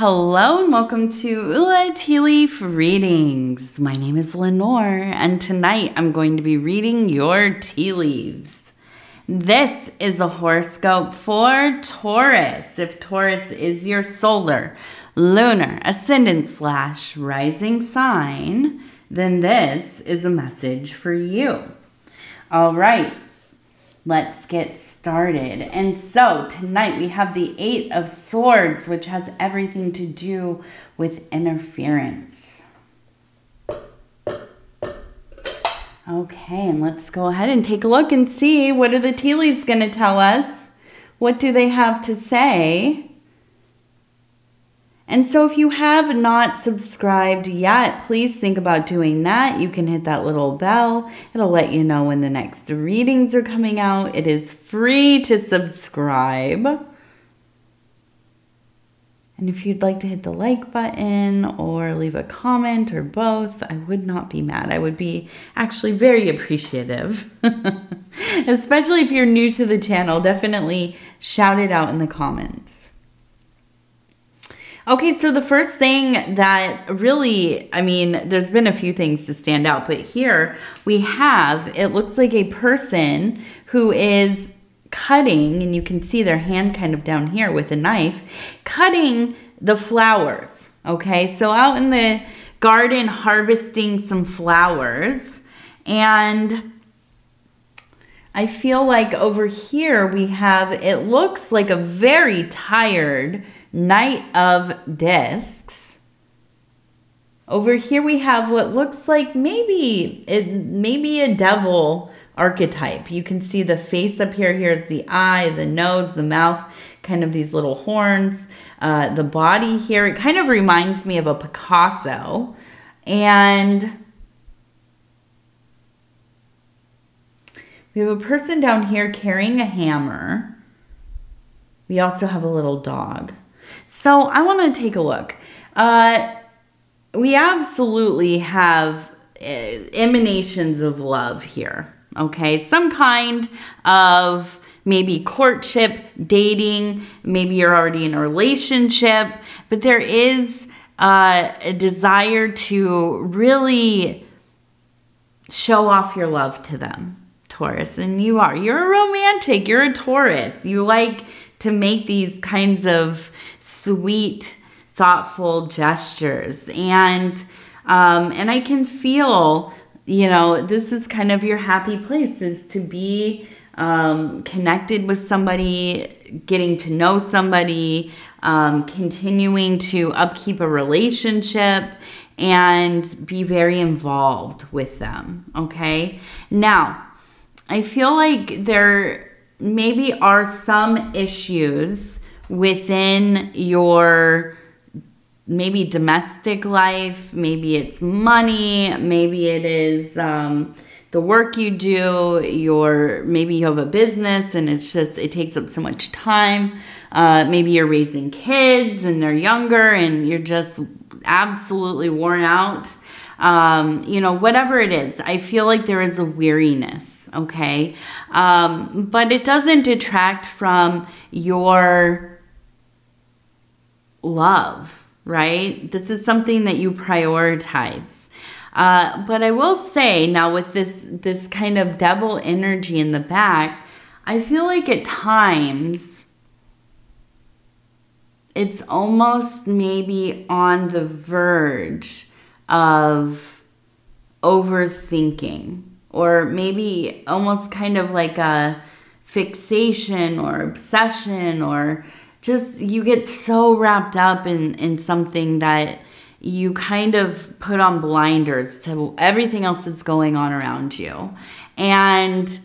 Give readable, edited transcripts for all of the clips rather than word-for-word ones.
Hello and welcome to Ula Tea Leaf Readings. My name is Lenor and tonight I'm going to be reading your tea leaves. This is a horoscope for Taurus. If Taurus is your solar, lunar, ascendant / rising sign, then this is a message for you. All right, let's get started. And so tonight we have the 8 of Swords, which has everything to do with interference. Okay, and let's go ahead and take a look and see what are the tea leaves going to tell us. What do they have to say? And so if you have not subscribed yet, please think about doing that. You can hit that little bell. It'll let you know when the next readings are coming out. It is free to subscribe. And if you'd like to hit the like button or leave a comment or both, I would not be mad. I would be actually very appreciative. Especially if you're new to the channel, definitely shout it out in the comments. Okay, so the first thing that really, there's been a few things to stand out, but here we have, it looks like a person who is cutting, and you can see their hand kind of down here with a knife, cutting the flowers, okay? So out in the garden harvesting some flowers, and I feel like over here we have, it looks like a very tired Knight of Discs. Over here we have what looks like maybe a devil archetype. You can see the face up here. Here's the eye, the nose, the mouth, kind of these little horns. The body here, it kind of reminds me of a Picasso. And we have a person down here carrying a hammer. We also have a little dog. So I want to take a look. We absolutely have emanations of love here, okay? Some kind of maybe courtship, dating, maybe you're already in a relationship, but there is a desire to really show off your love to them, Taurus. And you're a romantic, you're a Taurus. You like to make these kinds of sweet, thoughtful gestures. And I can feel, this is kind of your happy place, is to be connected with somebody, getting to know somebody, continuing to upkeep a relationship and be very involved with them, okay? Now, I feel like there maybe are some issues within your maybe domestic life, maybe it's money, maybe it is the work you do, maybe you have a business and it takes up so much time. Maybe you're raising kids and they're younger and you're just absolutely worn out. Whatever it is, I feel like there is a weariness, okay? But it doesn't detract from your love, right? This is something that you prioritize. But I will say now with this kind of devil energy in the back, I feel like at times it's almost maybe on the verge of overthinking, or maybe almost kind of like a fixation or obsession, or just you get so wrapped up in something that you kind of put on blinders to everything else that's going on around you. And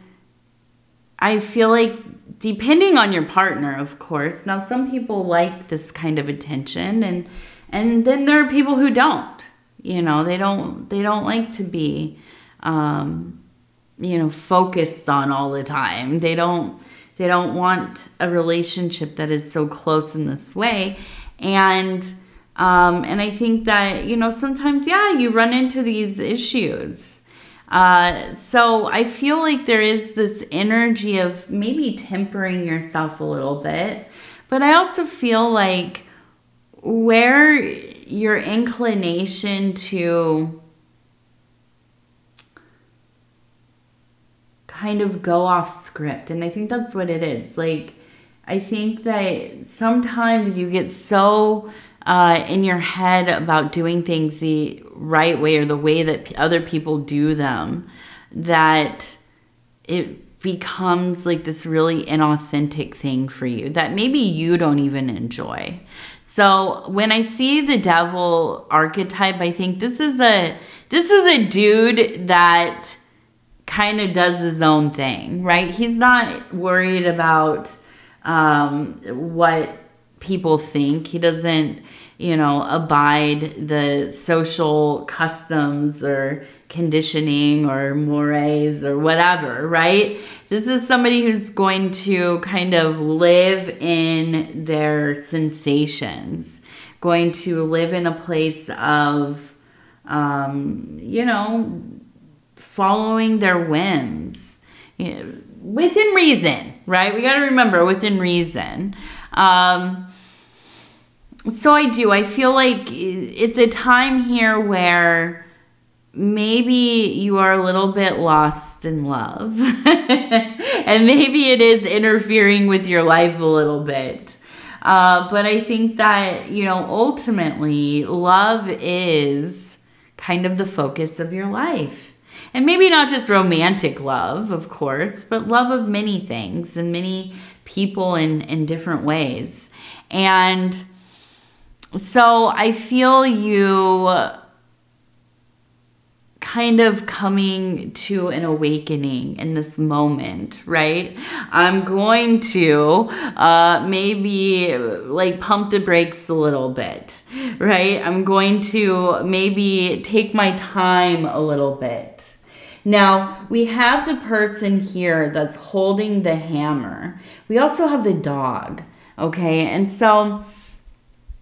I feel like, depending on your partner, of course, now some people like this kind of attention, and then there are people who don't. They don't like to be focused on all the time. They don't want a relationship that is so close in this way. And I think that, sometimes, you run into these issues. So I feel like there is this energy of maybe tempering yourself a little bit. But I also feel like where your inclination to kind of go off script. And I think that's what it is. Like, I think that sometimes you get so in your head about doing things the right way or the way that other people do them that it becomes like this really inauthentic thing for you that maybe you don't even enjoy. So when I see the devil archetype, I think this is a dude that kind of does his own thing, right? He's not worried about what people think. He doesn't, you know, abide the social customs or conditioning or mores or whatever, right? This is somebody who's going to kind of live in their sensations, going to live in a place of, you know, following their whims, you know, within reason, right? We got to remember within reason. So I feel like it's a time here where maybe you are a little bit lost in love and maybe it is interfering with your life a little bit. But I think that, you know, ultimately love is kind of the focus of your life. And maybe not just romantic love, of course, but love of many things and many people in different ways. And so I feel you kind of coming to an awakening in this moment, right? I'm going to maybe like pump the brakes a little bit, right? I'm going to maybe take my time a little bit. Now, we have the person here that's holding the hammer. We also have the dog, okay? And so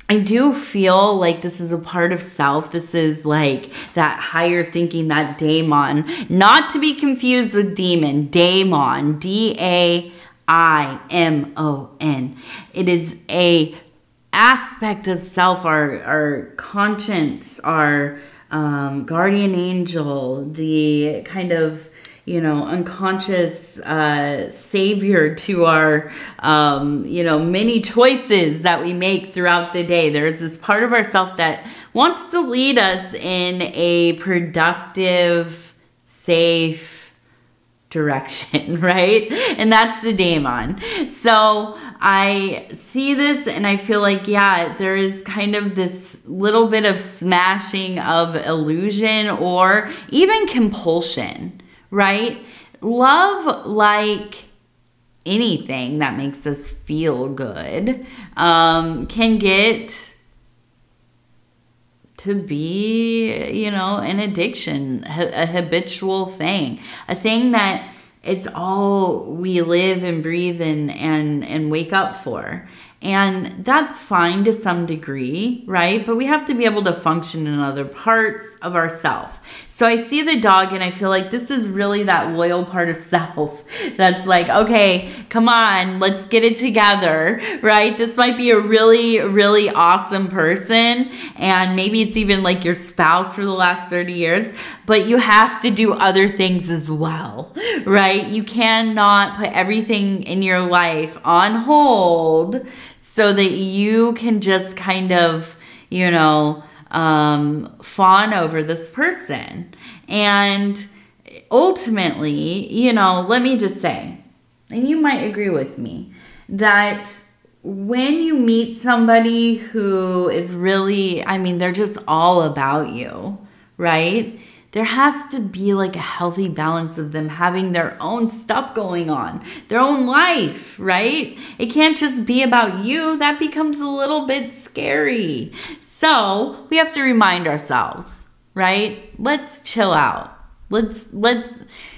I do feel like this is a part of self. This is like that higher thinking, that daemon. Not to be confused with demon. Daemon. D-A-I-M-O-N. It is a aspect of self, our conscience, our guardian angel, the kind of, you know, unconscious savior to our, you know, many choices that we make throughout the day. There's this part of ourself that wants to lead us in a productive, safe direction, right? And that's the daemon. So I see this and I feel like, yeah, there is kind of this little bit of smashing of illusion or even compulsion, right? Love, like anything that makes us feel good, can get to be, you know, an addiction, a habitual thing, a thing that it's all we live and breathe and wake up for. And that's fine to some degree, right? But we have to be able to function in other parts of ourselves. So I see the dog and I feel like this is really that loyal part of self that's like, okay, come on, let's get it together, right? This might be a really, really awesome person. And maybe it's even like your spouse for the last 30 years, but you have to do other things as well, right? You cannot put everything in your life on hold so that you can just kind of, you know, fawn over this person. And ultimately, you know, let me just say, and you might agree with me, that when you meet somebody who is really, I mean, they're just all about you, right? There has to be like a healthy balance of them having their own stuff going on, their own life, right? It can't just be about you. That becomes a little bit scary. So we have to remind ourselves, right? Let's chill out. Let's,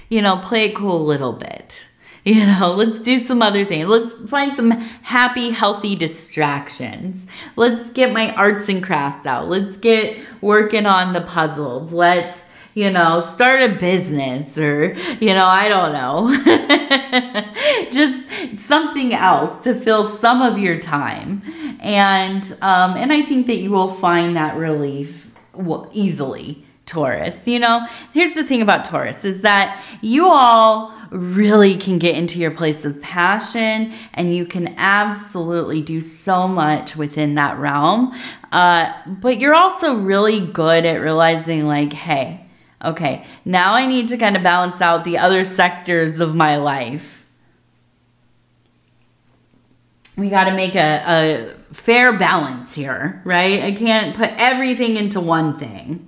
you know, play it cool a little bit. You know, let's do some other things. Let's find some happy, healthy distractions. Let's get my arts and crafts out. Let's get working on the puzzles. Let's, you know, start a business or, you know, I don't know. something else to fill some of your time. And I think that you will find that relief easily, Taurus. You know, here's the thing about Taurus is that you all really can get into your place of passion, and you can absolutely do so much within that realm. But you're also really good at realizing like, hey, okay, now I need to kind of balance out the other sectors of my life. We got to make a fair balance here, right? I can't put everything into one thing.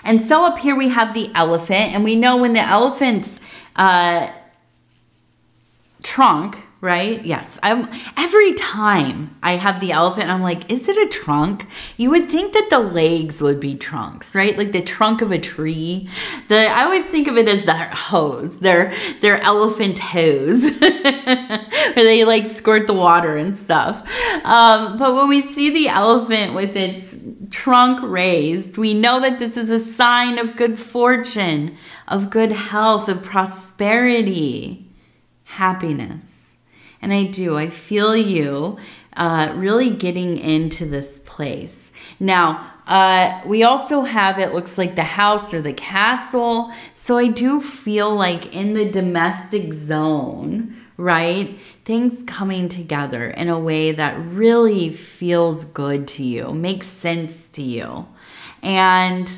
And so up here we have the elephant, and we know when the elephant's trunk, right? Yes. Every time I have the elephant, I'm like, is it a trunk? You would think that the legs would be trunks, right? Like the trunk of a tree. I always think of it as the hose. They're elephant hose. Where they like squirt the water and stuff. But when we see the elephant with its trunk raised, we know that this is a sign of good fortune, of good health, of prosperity, happiness. And I feel you really getting into this place. Now, we also have, it looks like the house or the castle. So I do feel like in the domestic zone, right? Things coming together in a way that really feels good to you, makes sense to you. And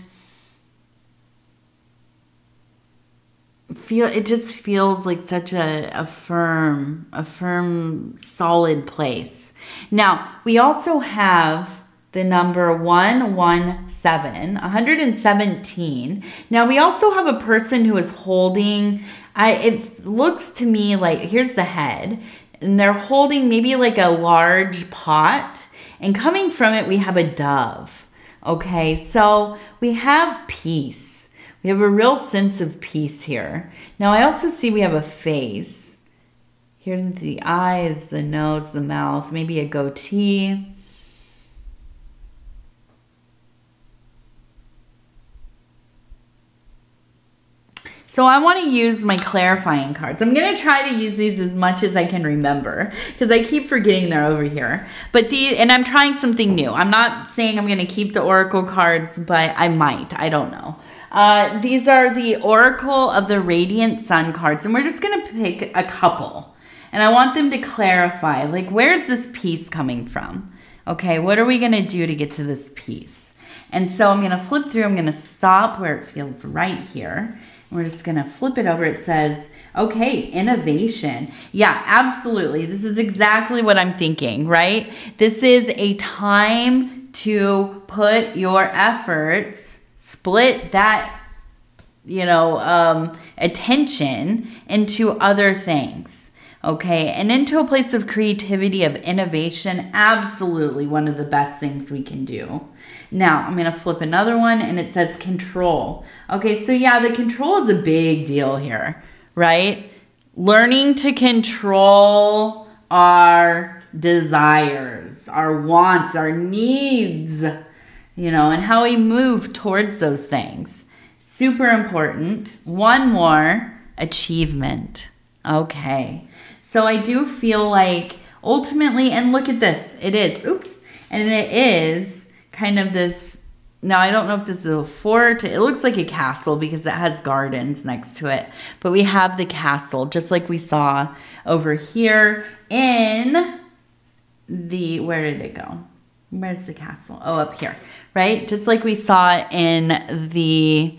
it just feels like such a firm, solid place. Now, we also have the number 117. Now, we also have a person who is holding, it looks to me like, here's the head, and they're holding maybe like a large pot, and coming from it, we have a dove. Okay, so we have peace. We have a real sense of peace here. Now, I also see we have a face. Here's the eyes, the nose, the mouth, maybe a goatee. So I want to use my clarifying cards. I'm going to try to use these as much as I can remember because I keep forgetting they're over here. And I'm trying something new. I'm not saying I'm going to keep the oracle cards, but I might. I don't know. These are the Oracle of the Radiant Sun cards, and we're just going to pick a couple. And I want them to clarify, like, where's this peace coming from? Okay, what are we going to do to get to this peace? And so I'm going to flip through. I'm going to stop where it feels right here. We're just going to flip it over. It says, okay, innovation. Yeah, absolutely. This is exactly what I'm thinking, right? This is a time to put your efforts, split that, attention into other things, okay? And into a place of creativity, of innovation, absolutely one of the best things we can do. Now, I'm going to flip another one, and it says control. Okay, so yeah, the control is a big deal here, right? Learning to control our desires, our wants, our needs, and how we move towards those things. Super important. One more, achievement. Okay, so I do feel like ultimately, and look at this, it is, and it is kind of this, now I don't know if this is a fort, it looks like a castle because it has gardens next to it, but we have the castle just like we saw over here in the, where did it go? Where's the castle? Oh, up here, right? Just like we saw in the,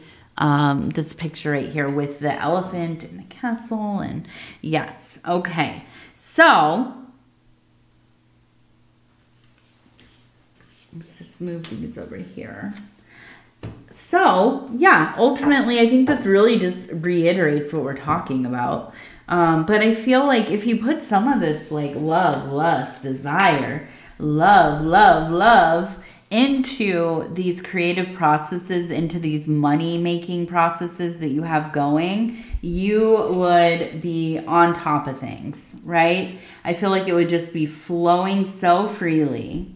this picture right here with the elephant and the castle, and yes, okay. So, let's just move these over here. So, yeah, ultimately, I think this really just reiterates what we're talking about. But I feel like if you put some of this like love, lust, desire, love into these creative processes, into these money-making processes that you have going, you would be on top of things, right? I feel like it would just be flowing so freely.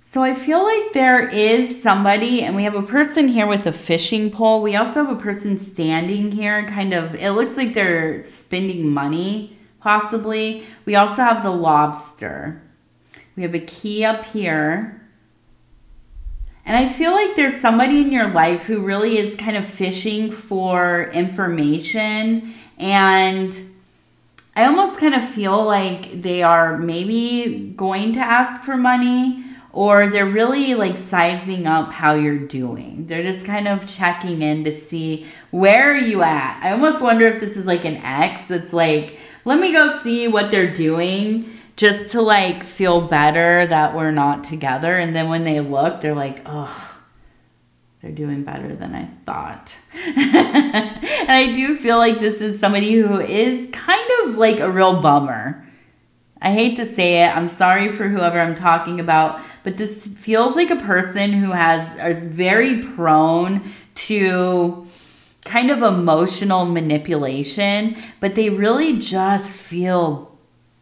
So I feel like there is somebody, and we have a person here with a fishing pole. We also have a person standing here, kind of, it looks like they're spending money, possibly. We also have the lobster. We have a key up here. And I feel like there's somebody in your life who really is kind of fishing for information, and I almost kind of feel like they are maybe going to ask for money, or they're really like sizing up how you're doing. They're just kind of checking in to see, where are you at? I almost wonder if this is like an ex that's like, let me go see what they're doing just to like feel better that we're not together. And then when they look, they're like, oh, they're doing better than I thought. And I do feel like this is somebody who is kind of like a real bummer. I hate to say it. I'm sorry for whoever I'm talking about, but this feels like a person who is very prone to kind of emotional manipulation, but they really just feel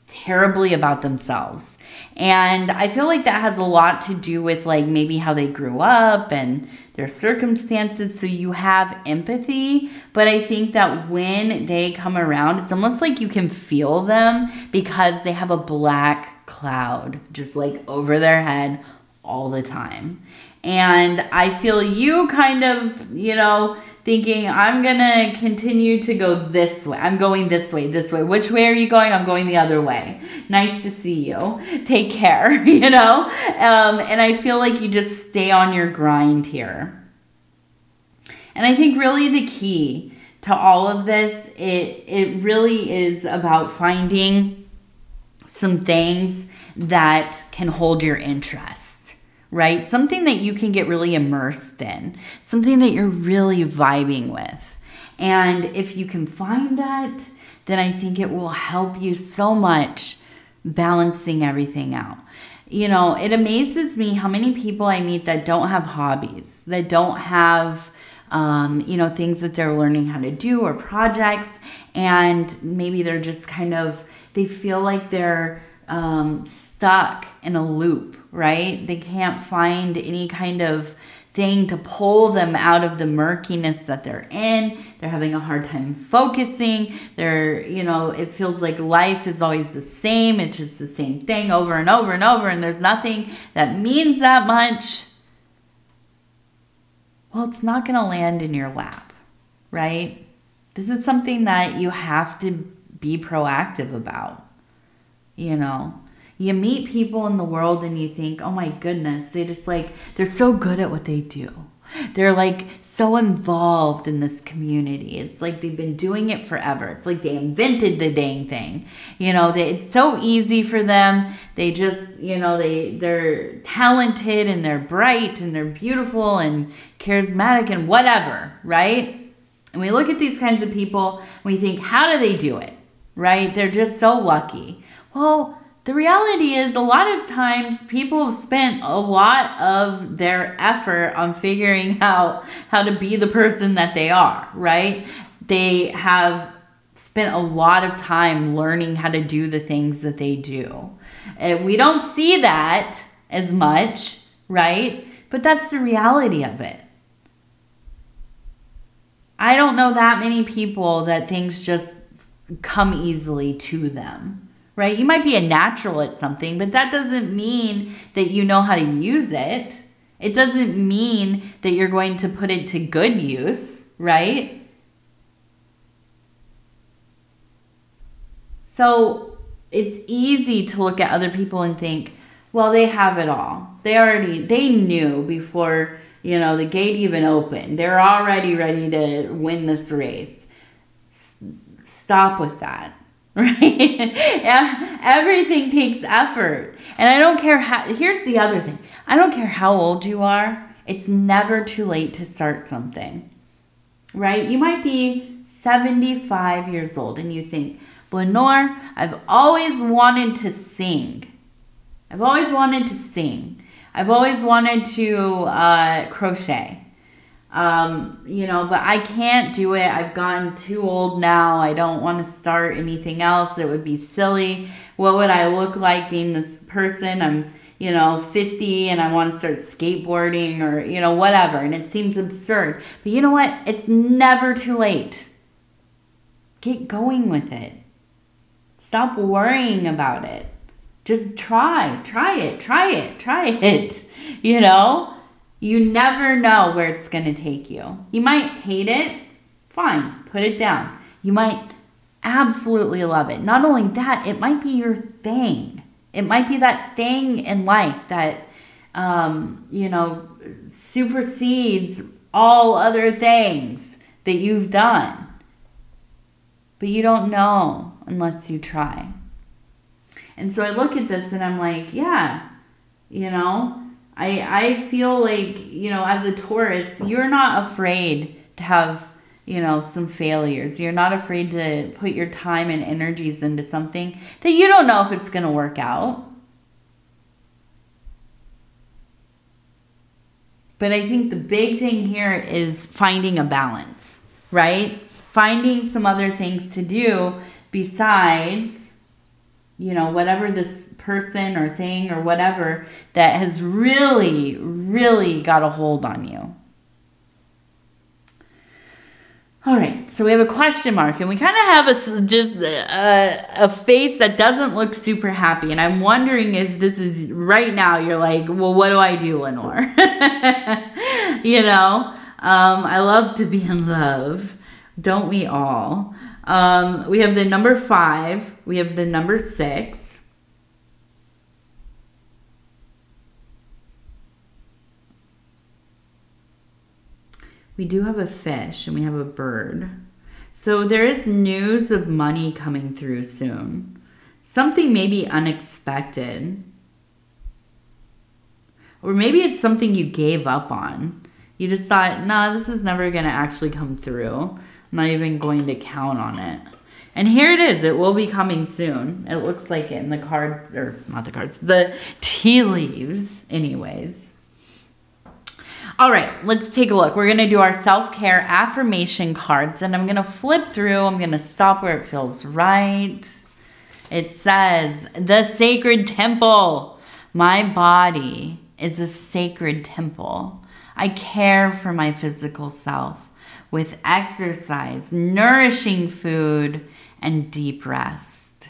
terribly about themselves. And I feel like that has a lot to do with like maybe how they grew up and their circumstances. So you have empathy, but I think that when they come around, it's almost like you can feel them because they have a black cloud just like over their head all the time. And I feel you kind of, you know, thinking, I'm gonna continue to go this way. I'm going this way, this way. Which way are you going? I'm going the other way. Nice to see you. Take care, you know? And I feel like you just stay on your grind here. And I think really the key to all of this, it really is about finding some things that can hold your interest. Right? Something that you can get really immersed in. Something that you're really vibing with. And if you can find that, then I think it will help you so much balancing everything out. You know, it amazes me how many people I meet that don't have hobbies, that don't have, you know, things that they're learning how to do or projects. And maybe they're just kind of, they feel like they're stuck in a loop, right? They can't find any kind of thing to pull them out of the murkiness that they're in. They're having a hard time focusing. They're, you know, it feels like life is always the same. It's just the same thing over and over and over, and there's nothing that means that much. Well, it's not going to land in your lap, right? This is something that you have to be proactive about, you know. You meet people in the world and you think, oh my goodness, they just like, they're so good at what they do. They're like so involved in this community. It's like they've been doing it forever. It's like they invented the dang thing. You know, it's so easy for them. They just, you know, they're talented and they're bright and they're beautiful and charismatic and whatever, right? And we look at these kinds of people and we think, how do they do it, right? They're just so lucky. Well, the reality is a lot of times people have spent a lot of their effort on figuring out how to be the person that they are, right? They have spent a lot of time learning how to do the things that they do. And we don't see that as much, right? But that's the reality of it. I don't know that many people that things just come easily to them. Right? You might be a natural at something, but that doesn't mean that you know how to use it. It doesn't mean that you're going to put it to good use, right? So it's easy to look at other people and think, well, they have it all. They knew before, you know, the gate even opened. They're already ready to win this race. Stop with that. Right? Yeah, everything takes effort. And I don't care how, here's the other thing. I don't care how old you are. It's never too late to start something. Right? You might be 75 years old and you think, Lenor, I've always wanted to sing. I've always wanted to sing. I've always wanted to crochet. You know, but I can't do it. I've gotten too old now. I don't want to start anything else. It would be silly. What would I look like being this person? I'm, you know, 50 and I want to start skateboarding or, you know, whatever. And it seems absurd. But you know what? It's never too late. Get going with it. Stop worrying about it. Just try it. You know, you never know where it's going to take you. You might hate it. Fine, put it down. You might absolutely love it. Not only that, it might be your thing. It might be that thing in life that, you know, supersedes all other things that you've done. But you don't know unless you try. And so I look at this and I'm like, yeah, you know, I feel like, you know, as a Taurus, you're not afraid to have, you know, some failures. You're not afraid to put your time and energies into something that you don't know if it's going to work out. But I think the big thing here is finding a balance, right? Finding some other things to do besides, you know, whatever this person or thing or whatever that has really, really got a hold on you. All right, so we have a question mark, and we kind of have a face that doesn't look super happy. And I'm wondering if this is right now. You're like, well, what do I do, Lenore? You know, I love to be in love, don't we all? We have the number 5. We have the number 6. We do have a fish and we have a bird. So there is news of money coming through soon. Something maybe unexpected. Or maybe it's something you gave up on. You just thought, no, this is never going to actually come through. I'm not even going to count on it. And here it is. It will be coming soon. It looks like it in the cards, or not the cards, the tea leaves anyways. All right, let's take a look. We're going to do our self-care affirmation cards, and I'm going to flip through. I'm going to stop where it feels right. It says, the sacred temple. My body is a sacred temple. I care for my physical self with exercise, nourishing food, and deep rest.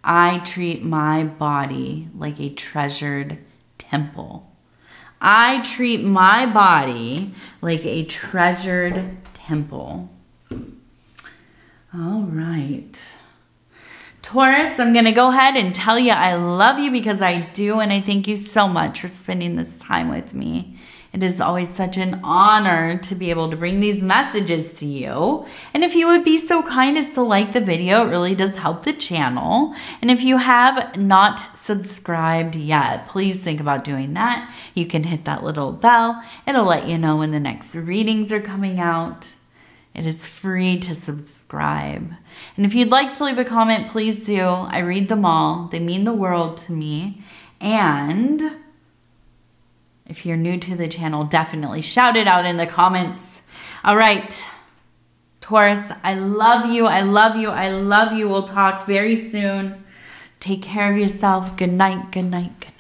I treat my body like a treasured temple. I treat my body like a treasured temple. All right. Taurus, I'm going to go ahead and tell you I love you because I do, and I thank you so much for spending this time with me. It is always such an honor to be able to bring these messages to you. And if you would be so kind as to like the video, it really does help the channel. And if you have not subscribed yet, please think about doing that. You can hit that little bell. It'll let you know when the next readings are coming out. It is free to subscribe. And if you'd like to leave a comment, please do. I read them all. They mean the world to me. And if you're new to the channel, definitely shout it out in the comments. All right, Taurus, I love you. I love you. I love you. We'll talk very soon. Take care of yourself. Good night. Good night. Good night.